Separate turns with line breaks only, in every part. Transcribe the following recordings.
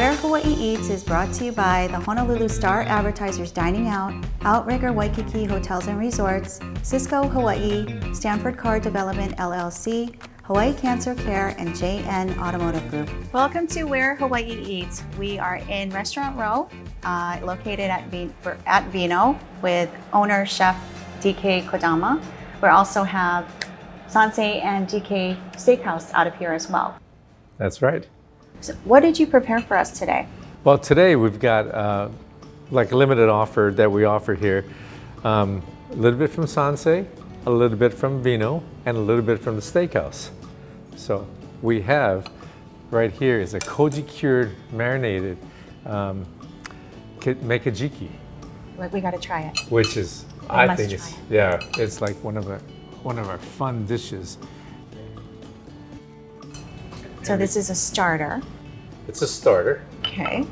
Where Hawaii Eats is brought to you by the Honolulu Star Advertisers Dining Out, Outrigger Waikīkī Hotels and Resorts, Cisco Hawaii, Stanford Carr Development LLC, Hawaii Cancer Care, and JN Automotive Group. Welcome to Where Hawaii Eats. We are in Restaurant Row, located at VINO with owner chef DK Kodama. We also have Sansei and DK Steakhouse out of here as well.
That's right.
So what did you prepare for us today?
Well, today we've got like a limited offer that we offer here. A little bit from Sansei, a little bit from VINO, and a little bit from the steakhouse. So we have right here is a koji cured marinated mekajiki.
We got to try it.
Which is, I think it's, yeah, it's like one of our fun dishes.
So this is a starter.
It's a starter.
Okay.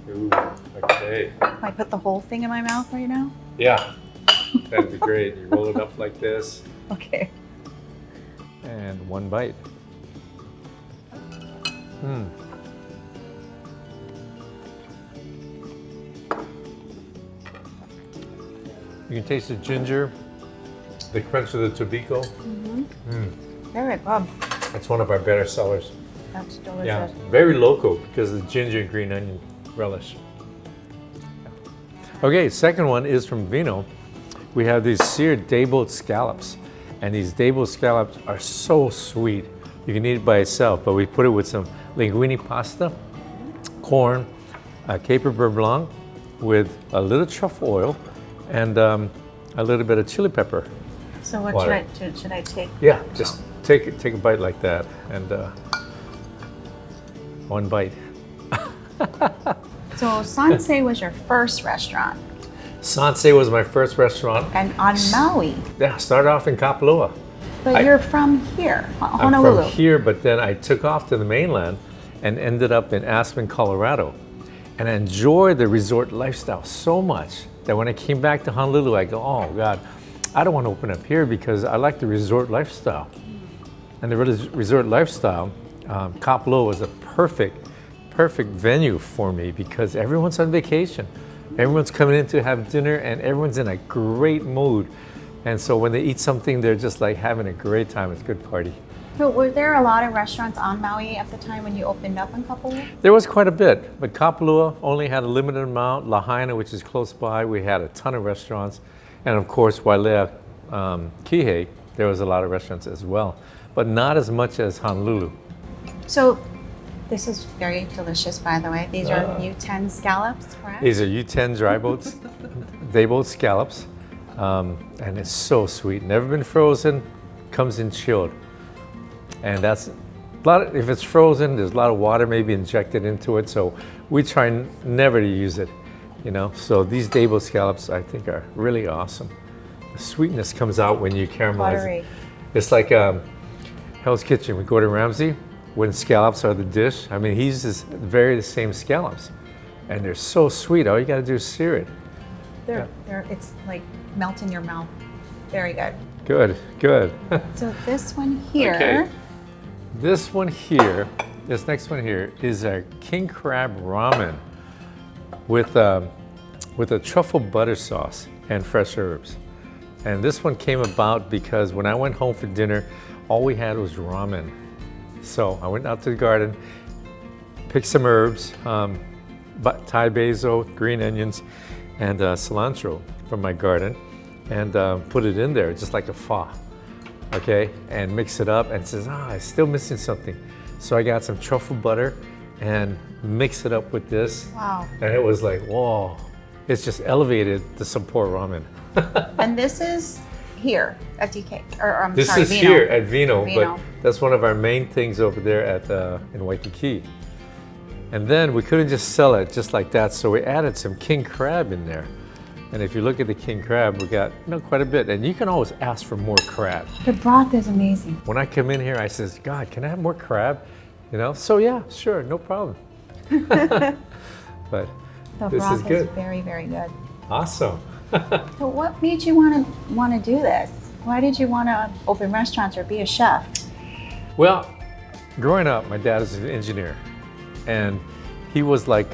Ooh, okay.
Can I put the whole thing in my mouth right now?
Yeah, that'd be great. You roll it up like this.
Okay.
And one bite. You can taste the ginger, the crunch of the tobiko.
Very good.
That's one of our better sellers.
That's delicious.
Yeah, very local because of the ginger and green onion relish. Okay, second one is from VINO. We have these seared day-boiled scallops. And these day-boiled scallops are so sweet. You can eat it by itself, but we put it with some linguine pasta, corn, caper beurre blanc with a little truffle oil, and a little bit of chili pepper.
So what should I take?
Yeah, just take a bite like that, and one bite.
So Sansei was your first restaurant.
Sansei was my first restaurant.
And on Maui.
Yeah, started off in Kapalua.
But you're from here, Honolulu.
I'm from here, but then I took off to the mainland and ended up in Aspen, Colorado. And I enjoyed the resort lifestyle so much that when I came back to Honolulu, I go, oh God, I don't want to open up here because I like the resort lifestyle. And the resort lifestyle, Kapalua was a perfect venue for me because everyone's on vacation. Everyone's coming in to have dinner and everyone's in a great mood. And so when they eat something, they're just like having a great time. It's a good party.
So were there a lot of restaurants on Maui at the time when you opened up in Kapalua?
There was quite a bit, but Kapalua only had a limited amount. Lahaina, which is close by, we had a ton of restaurants. And of course, Wailea, Kīhei, there was a lot of restaurants as well, but not as much as Honolulu.
So this is very delicious, by the way. These are U10 scallops, correct?
These are U10 dry boats, day-boat scallops. And it's so sweet. Never been frozen, comes in chilled. And that's a lot if it's frozen, there's a lot of water maybe injected into it. So we try never to use it, you know. So these day-boat scallops I think are really awesome. The sweetness comes out when you caramelize
Buttery.
it. It's like Hell's Kitchen with Gordon Ramsay, when scallops are the dish. I mean, he uses the same scallops. And they're so sweet, all you gotta do is sear it.
It's like melt in your mouth. Very good.
Good, good.
So this one here.
Okay. This next one here is our king crab ramen with a truffle butter sauce and fresh herbs. And this one came about because when I went home for dinner, all we had was ramen. So I went out to the garden, picked some herbs, Thai basil, green onions, and cilantro from my garden, and put it in there just like a pho. Okay, and mix it up and says, I'm still missing something. So I got some truffle butter and mix it up with this.
Wow.
And it was like, whoa, it's just elevated the Sapporo ramen.
And this is here at DK, or
This is
VINO.
here at VINO, but that's one of our main things over there at in Waikīkī. And then we couldn't just sell it just like that, so we added some king crab in there. And if you look at the king crab, we got quite a bit. And you can always ask for more crab.
The broth is amazing.
When I come in here, I says, God, can I have more crab? You know, so yeah, sure, no problem. But
the
this
broth
is good.
Very, very good.
Awesome.
So what made you want to do this? Why did you want to open restaurants or be a chef?
Well, growing up, my dad is an engineer, and he was like,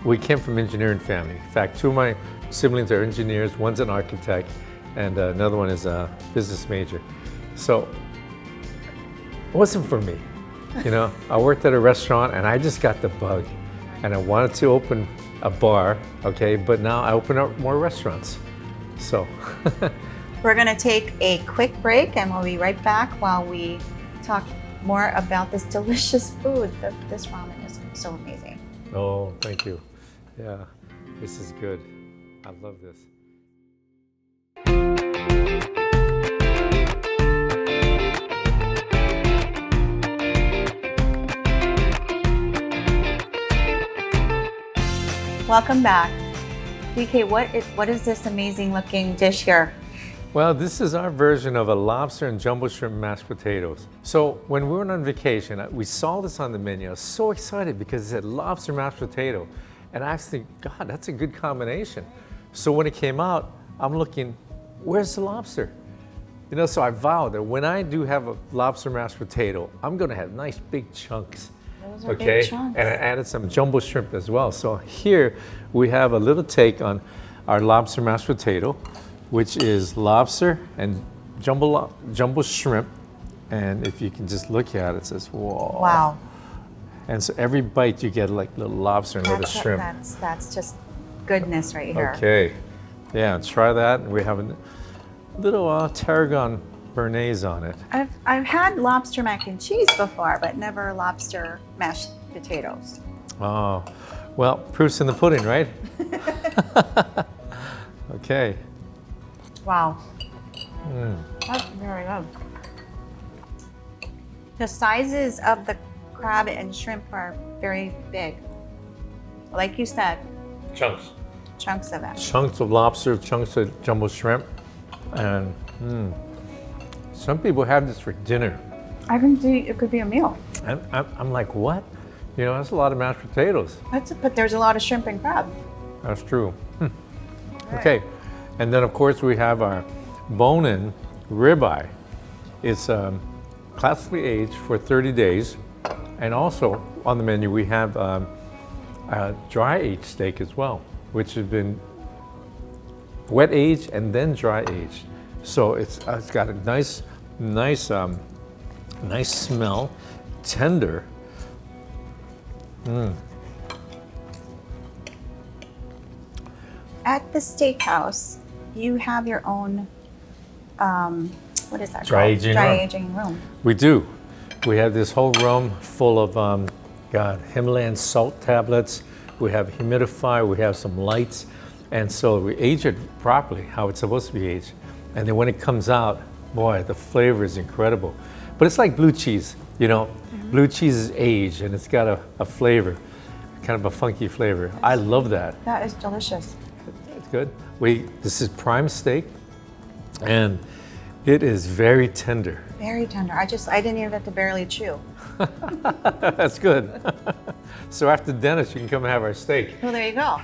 we came from engineering family. In fact, two of my siblings are engineers. One's an architect, and another one is a business major. So it wasn't for me. You know, I worked at a restaurant, and I just got the bug, and I wanted to open a bar, okay, but now I open up more restaurants. So
We're going to take a quick break, and we'll be right back while we talk more about this delicious food. This ramen is so amazing.
oh, thank you. Yeah, this is good. I love this.
Welcome back. DK, what is this amazing looking dish here?
Well, this is our version of a lobster and jumbo shrimp mashed potatoes. So when we went on vacation, we saw this on the menu. I was so excited because it said lobster mashed potato. And I was thinking, God, that's a good combination. So when it came out, I'm looking, where's the lobster? You know, so I vowed that when I do have a lobster mashed potato, I'm gonna have nice big chunks.
Those are big chunks.
And I added some jumbo shrimp as well. So here we have a little take on our lobster mashed potato, which is lobster and jumbo shrimp. And if you can just look at it, it says, whoa.
Wow.
And so every bite you get like little lobster and little shrimp.
That's just goodness right here.
Okay. Yeah, try that. We have a little tarragon béarnaise on it.
I've had lobster mac and cheese before, but never lobster mashed potatoes.
Oh, well, proof's in the pudding, right? Okay.
Wow. That's very good. The sizes of the crab and shrimp are very big. Like you said,
Chunks.
chunks of it.
Chunks of lobster, chunks of jumbo shrimp. And some people have this for dinner.
I can see it could be a meal.
And I'm like, what? You know, that's a lot of mashed potatoes.
But there's a lot of shrimp and crab.
That's true. Okay. And then, of course, we have our bone-in ribeye. It's classically aged for 30 days. And also on the menu, we have a dry aged steak as well, which has been wet aged and then dry aged. So it's got a nice smell, tender.
At the steakhouse, you have your own, what is that
Dry
called?
aging
Dry
room.
aging room.
We do. We have this whole room full of Himalayan salt tablets. We have humidifier. We have some lights, and so we age it properly, how it's supposed to be aged. And then when it comes out, boy, the flavor is incredible. But it's like blue cheese, you know. Blue cheese is aged, and it's got a flavor, kind of a funky flavor. I love that.
That is delicious.
It's good. This is prime steak, and it is very tender.
Very tender. I didn't even have to barely chew.
That's good. So after dinner, you can come and have our steak.
Well, there you go.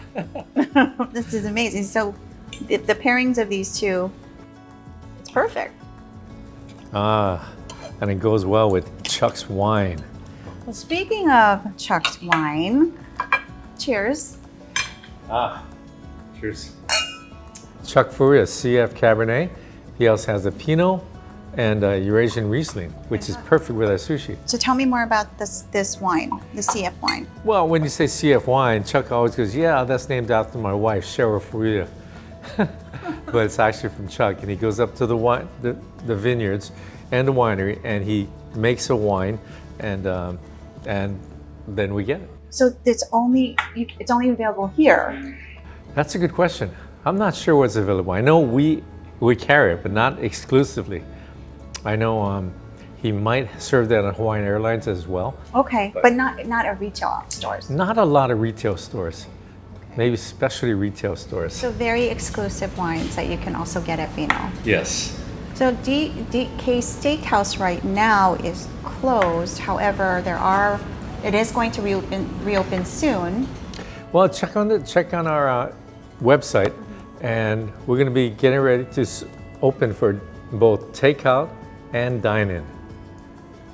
This is amazing. So the pairings of these two, it's perfect.
And it goes well with Chuck's wine.
Well, speaking of Chuck's wine, cheers.
Cheers. Chuck Furuya, CF Cabernet. He also has a Pinot and a Eurasian Riesling, which is perfect with our sushi.
So tell me more about this wine, the CF wine.
Well, when you say CF wine, Chuck always goes, yeah, that's named after my wife, Cheryl Furuya. But it's actually from Chuck, and he goes up to the vineyards and the winery, and he makes a wine, and then we get it.
So it's only available here.
That's a good question. I'm not sure what's available. I know we carry it, but not exclusively. I know he might serve that on Hawaiian Airlines as well.
Okay, but not at retail stores.
Not a lot of retail stores. Okay. Maybe specialty retail stores.
So very exclusive wines that you can also get at VINO.
Yes.
So DK Steakhouse right now is closed. However, it is going to reopen soon.
Well, check on our website, and we're going to be getting ready to open for both takeout and dine-in.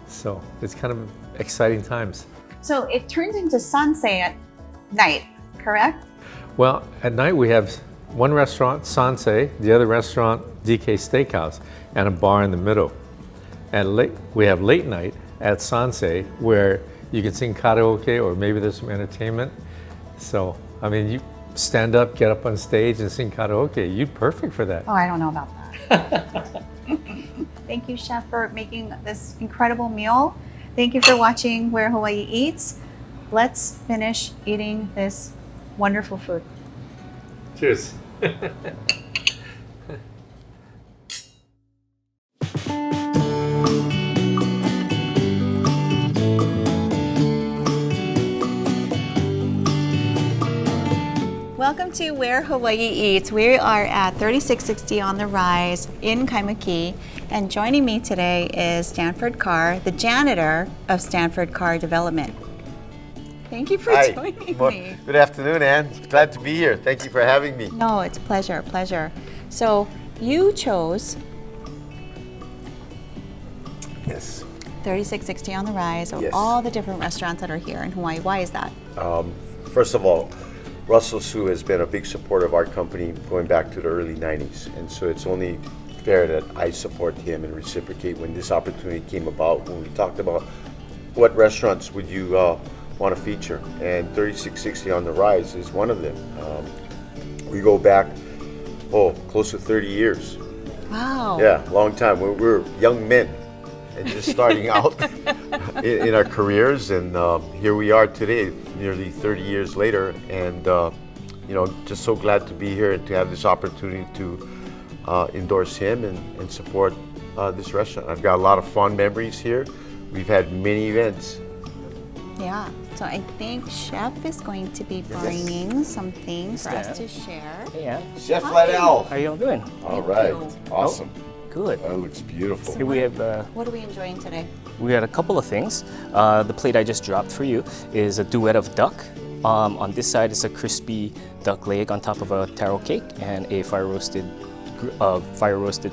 So it's kind of exciting times.
So it turns into Sansei at night, correct?
Well, at night we have one restaurant, Sansei, the other restaurant, DK Steakhouse, and a bar in the middle. We have late night at Sansei where you can sing karaoke or maybe there's some entertainment. So, I mean, you stand up, get up on stage and sing karaoke. You're perfect for that.
Oh, I don't know about that. Thank you, Chef, for making this incredible meal. Thank you for watching Where Hawaii Eats. Let's finish eating this wonderful food.
Cheers.
Welcome to Where Hawaii Eats. We are at 3660 on the Rise in Kaimuki, and joining me today is Stanford Carr, the janitor of Stanford Carr Development. Thank you for joining me.
Good afternoon, Ann. Glad to be here. Thank you for having me.
No, it's a pleasure. So you chose
Yes.
3660 on the Rise of
Yes.
all the different restaurants that are here in Hawaii. Why is that?
First of all, Russell Su has been a big supporter of our company going back to the early 90s. And so it's only fair that I support him and reciprocate when this opportunity came about, when we talked about what restaurants would you want to feature. And 3660 on the Rise is one of them. We go back, close to 30 years.
Wow.
Yeah, long time. We're young men and just starting out in our careers, and here we are today, nearly 30 years later, and just so glad to be here and to have this opportunity to endorse him and support this restaurant. I've got a lot of fond memories here. We've had many events.
Yeah. So I think Chef is going to be bringing something for us to share.
Hey, Ann.
Chef
Hi.
Liddell.
How y'all doing?
All right,
you.
awesome.
Good.
That looks beautiful.
Here we have
What are we enjoying today?
we got a couple of things. The plate I just dropped for you is a duet of duck. On this side is a crispy duck leg on top of a taro cake and a fire roasted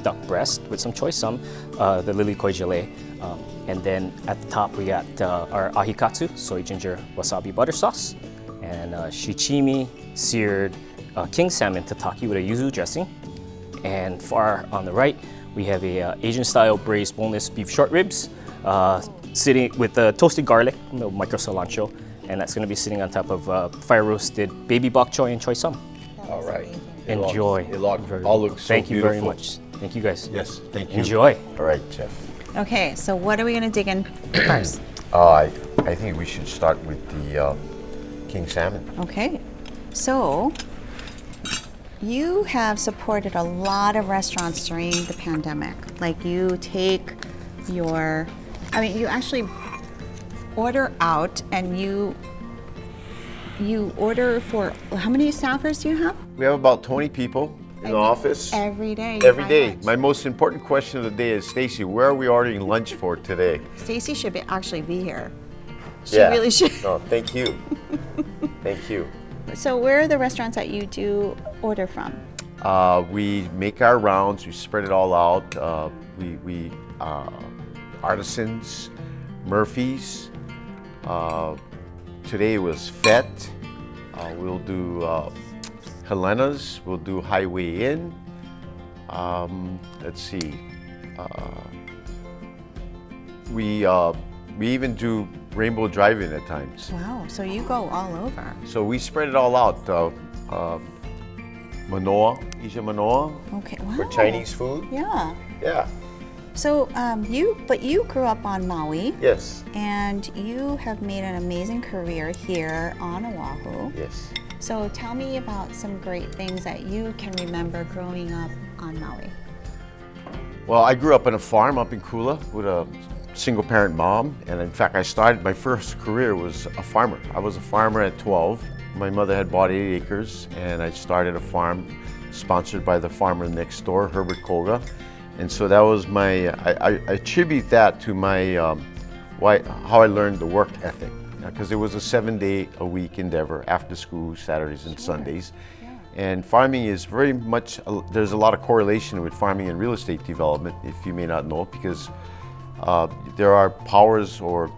duck breast with some choy sum, the lily koi gelée. And then at the top we got our ahikatsu, soy ginger wasabi butter sauce, and shichimi seared king salmon tataki with a yuzu dressing. And far on the right, we have a Asian-style braised boneless beef short ribs, sitting with toasted garlic, micro cilantro, and that's going to be sitting on top of fire-roasted baby bok choy and choy sum.
All right.
Enjoy.
It all looks so
Thank you
beautiful.
very much. Thank you guys.
Yes, thank you.
Enjoy.
All right, Chef.
Okay, so what are we going to dig in first?
I think we should start with the king salmon.
Okay, so you have supported a lot of restaurants during the pandemic. Like you you actually order out and you order for, how many staffers do you have?
We have about 20 people in the office.
Every day.
Every
buy
day.
lunch.
My most important question of the day is, Stacy, where are we ordering lunch for today?
Stacy should actually be here. She
Yeah.
really should.
No, thank you. Thank you.
So where are the restaurants that you do order from?
We make our rounds. We spread it all out. We Artisans, Murphy's. Today was Fete. We'll do Helena's. We'll do Highway Inn. Let's see. We even do Rainbow Drive-In at times.
Wow, so you go all over.
So we spread it all out. Manoa, Asia Manoa,
Okay, wow.
for Chinese food.
Yeah.
Yeah.
So you grew up on Maui,
Yes.
and you have made an amazing career here on Oahu.
Yes.
So tell me about some great things that you can remember growing up on Maui.
Well, I grew up on a farm up in Kula with a single-parent mom, and in fact, my first career was a farmer. I was a farmer at 12. My mother had bought 8 acres, and I started a farm sponsored by the farmer next door, Herbert Koga. And so that was I attribute that to how I learned the work ethic, because it was a 7-day-a-week endeavor, after school, Saturdays and Sundays. And farming is very much, there's a lot of correlation with farming and real estate development, if you may not know, because there are powers or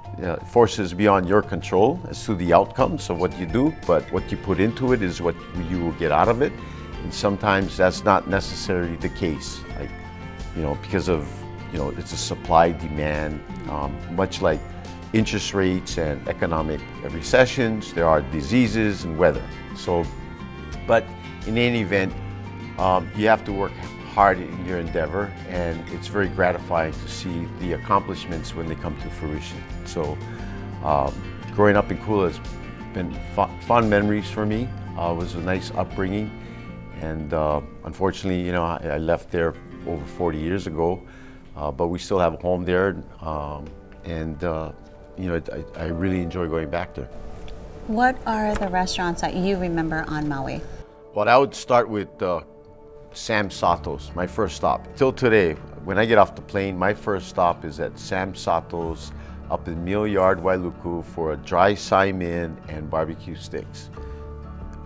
forces beyond your control as to the outcomes of what you do, but what you put into it is what you will get out of it. And sometimes that's not necessarily the case, like, because of, it's a supply demand, much like interest rates and economic recessions, there are diseases and weather. So, but in any event, you have to work hard in your endeavor, and it's very gratifying to see the accomplishments when they come to fruition. So, growing up in Kula has been fond memories for me. It was a nice upbringing, and unfortunately, I left there over 40 years ago, but we still have a home there, and I really enjoy going back there.
What are the restaurants that you remember on Maui?
Well, I would start with Sam Sato's, my first stop. Till today, when I get off the plane, my first stop is at Sam Sato's up in Mill Yard, Wailuku, for a dry saimin and barbecue sticks.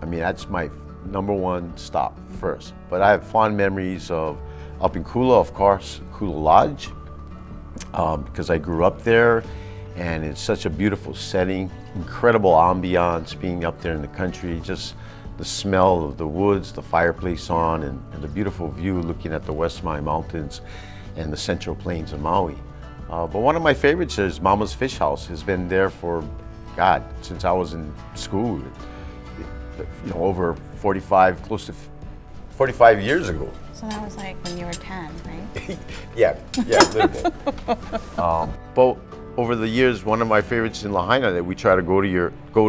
I mean, that's my number one stop first. But I have fond memories of up in Kula, of course, Kula Lodge, because I grew up there, and it's such a beautiful setting, incredible ambiance being up there in the country, just the smell of the woods, the fireplace on, and the beautiful view looking at the West Maui Mountains and the Central Plains of Maui. But one of my favorites is Mama's Fish House. Has been there for, God, since I was in school, over 45, close to 45 years ago.
So that was like when you were 10, right?
yeah, a little bit. But over the years, one of my favorites in Lahaina that we try to go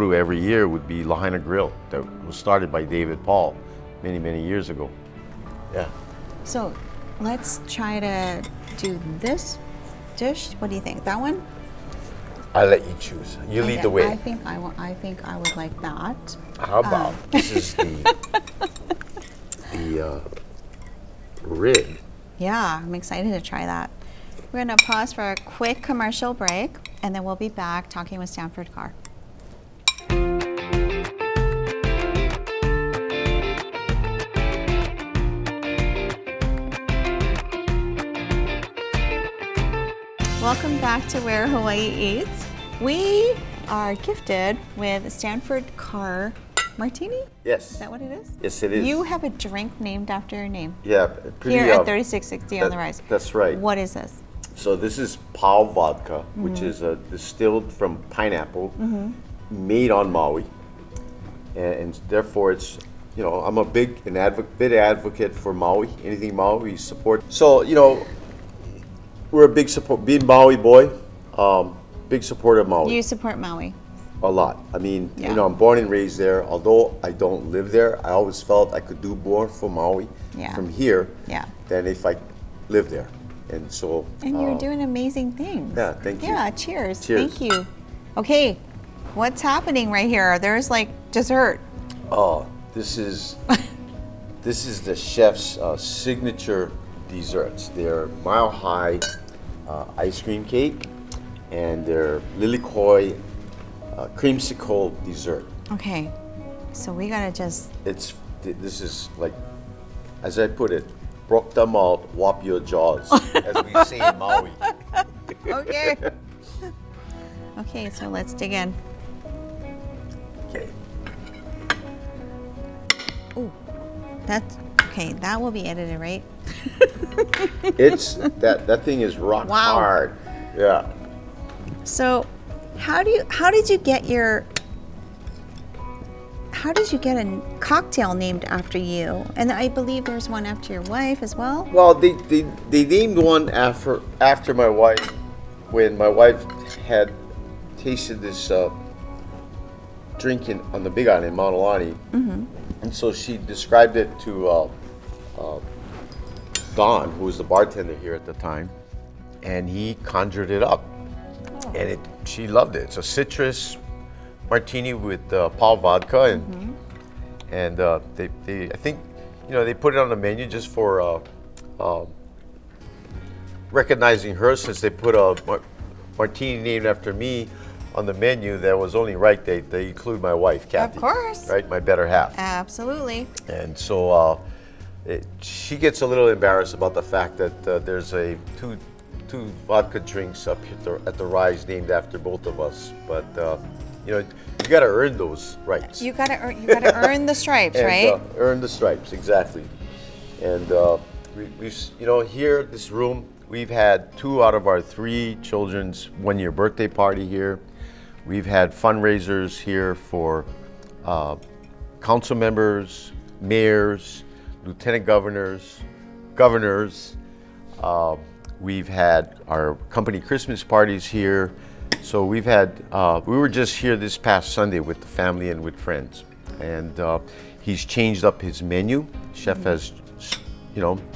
to every year would be Lahaina Grill, that was started by David Paul many, many years ago. Yeah.
So let's try to do this dish. What do you think? That one?
I'll let you choose. You lead the way.
I think I would like that.
How about this is the rib.
Yeah, I'm excited to try that. We're going to pause for a quick commercial break, and then we'll be back talking with Stanford Carr. Welcome back to Where Hawaii Eats. We are gifted with Stanford Carr Martini?
Yes.
Is that what it is?
Yes, it is.
You have a drink named after your name.
Yeah, pretty,
Here at 3660 on the Rise.
That's right.
What is this?
So this is pau vodka, which is distilled from pineapple, made on Maui, and therefore it's, I'm a big advocate for Maui. Anything Maui support. So we're a big support. Being Maui boy, big supporter of Maui.
You support Maui.
A lot. I mean,
Yeah.
I'm born and raised there. Although I don't live there, I always felt I could do more for Maui from here than if I lived there. And so.
And you're doing amazing things.
Yeah, thank you.
Yeah, cheers.
Cheers.
Thank you. Okay, what's happening right here? There's like dessert.
Oh, this is the chef's signature desserts. They're Mile High ice cream cake, and they're lilikoi creamsicle dessert.
Okay, so we gotta just.
This is like, as I put it, broke them out, whop your jaws, as we say in Maui.
Okay. Okay, so let's dig in.
Okay.
Ooh, that's okay. That will be edited, right?
It's that thing is rock hard. Yeah.
So, how did you get a cocktail named after you? And I believe there's one after your wife as well.
Well, they named one after my wife when my wife had tasted this drink on the Big Island in Mauna Lani, and so she described it to Don, who was the bartender here at the time, and he conjured it up, and she loved it. It's a citrus martini with pau vodka, and they I think they put it on the menu just for recognizing her, since they put a martini named after me on the menu that was only right. They include my wife, Kathy.
Of course.
Right, my better half.
Absolutely.
And so she gets a little embarrassed about the fact that there's two vodka drinks up at the Rise named after both of us. But you got to earn those rights.
You gotta earn the stripes,
And,
right?
earn the stripes, exactly. And we've here at this room, we've had 2 out of our 3 children's 1-year birthday party here. We've had fundraisers here for council members, mayors, lieutenant governors. We've had our company Christmas parties here. So we've had, we were just here this past Sunday with the family and with friends. And he's changed up his menu. Chef has,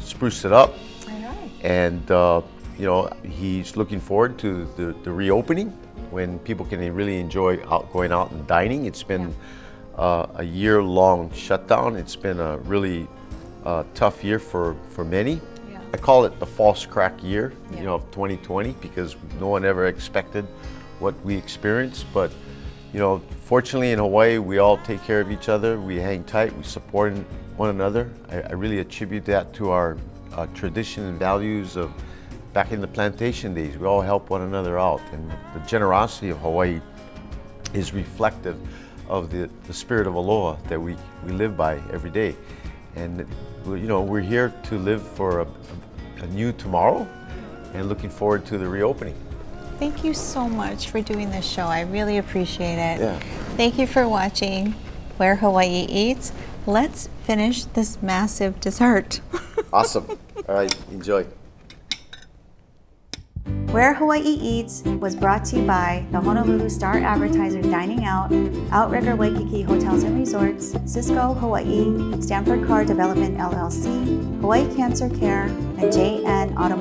spruced it up. And, he's looking forward to the reopening when people can really enjoy going out and dining. It's been a year-long shutdown. It's been a really tough year for many. I call it the false crack year, of 2020, because no one ever expected what we experienced. But, fortunately in Hawaii, we all take care of each other. We hang tight. We support one another. I really attribute that to our tradition and values of back in the plantation days. We all help one another out, and the generosity of Hawaii is reflective of the spirit of aloha that we live by every day. And we're here to live for a new tomorrow, and looking forward to the reopening.
Thank you so much for doing this show. I really appreciate it.
Yeah.
Thank you for watching Where Hawaii Eats. Let's finish this massive dessert.
Awesome. All right, enjoy.
Where Hawaii Eats was brought to you by the Honolulu Star Advertisers Dining Out, Outrigger Waikīkī Hotels and Resorts, Cisco Hawaii, Stanford Carr Development LLC, Hawaii Cancer Care, and JN Automotive.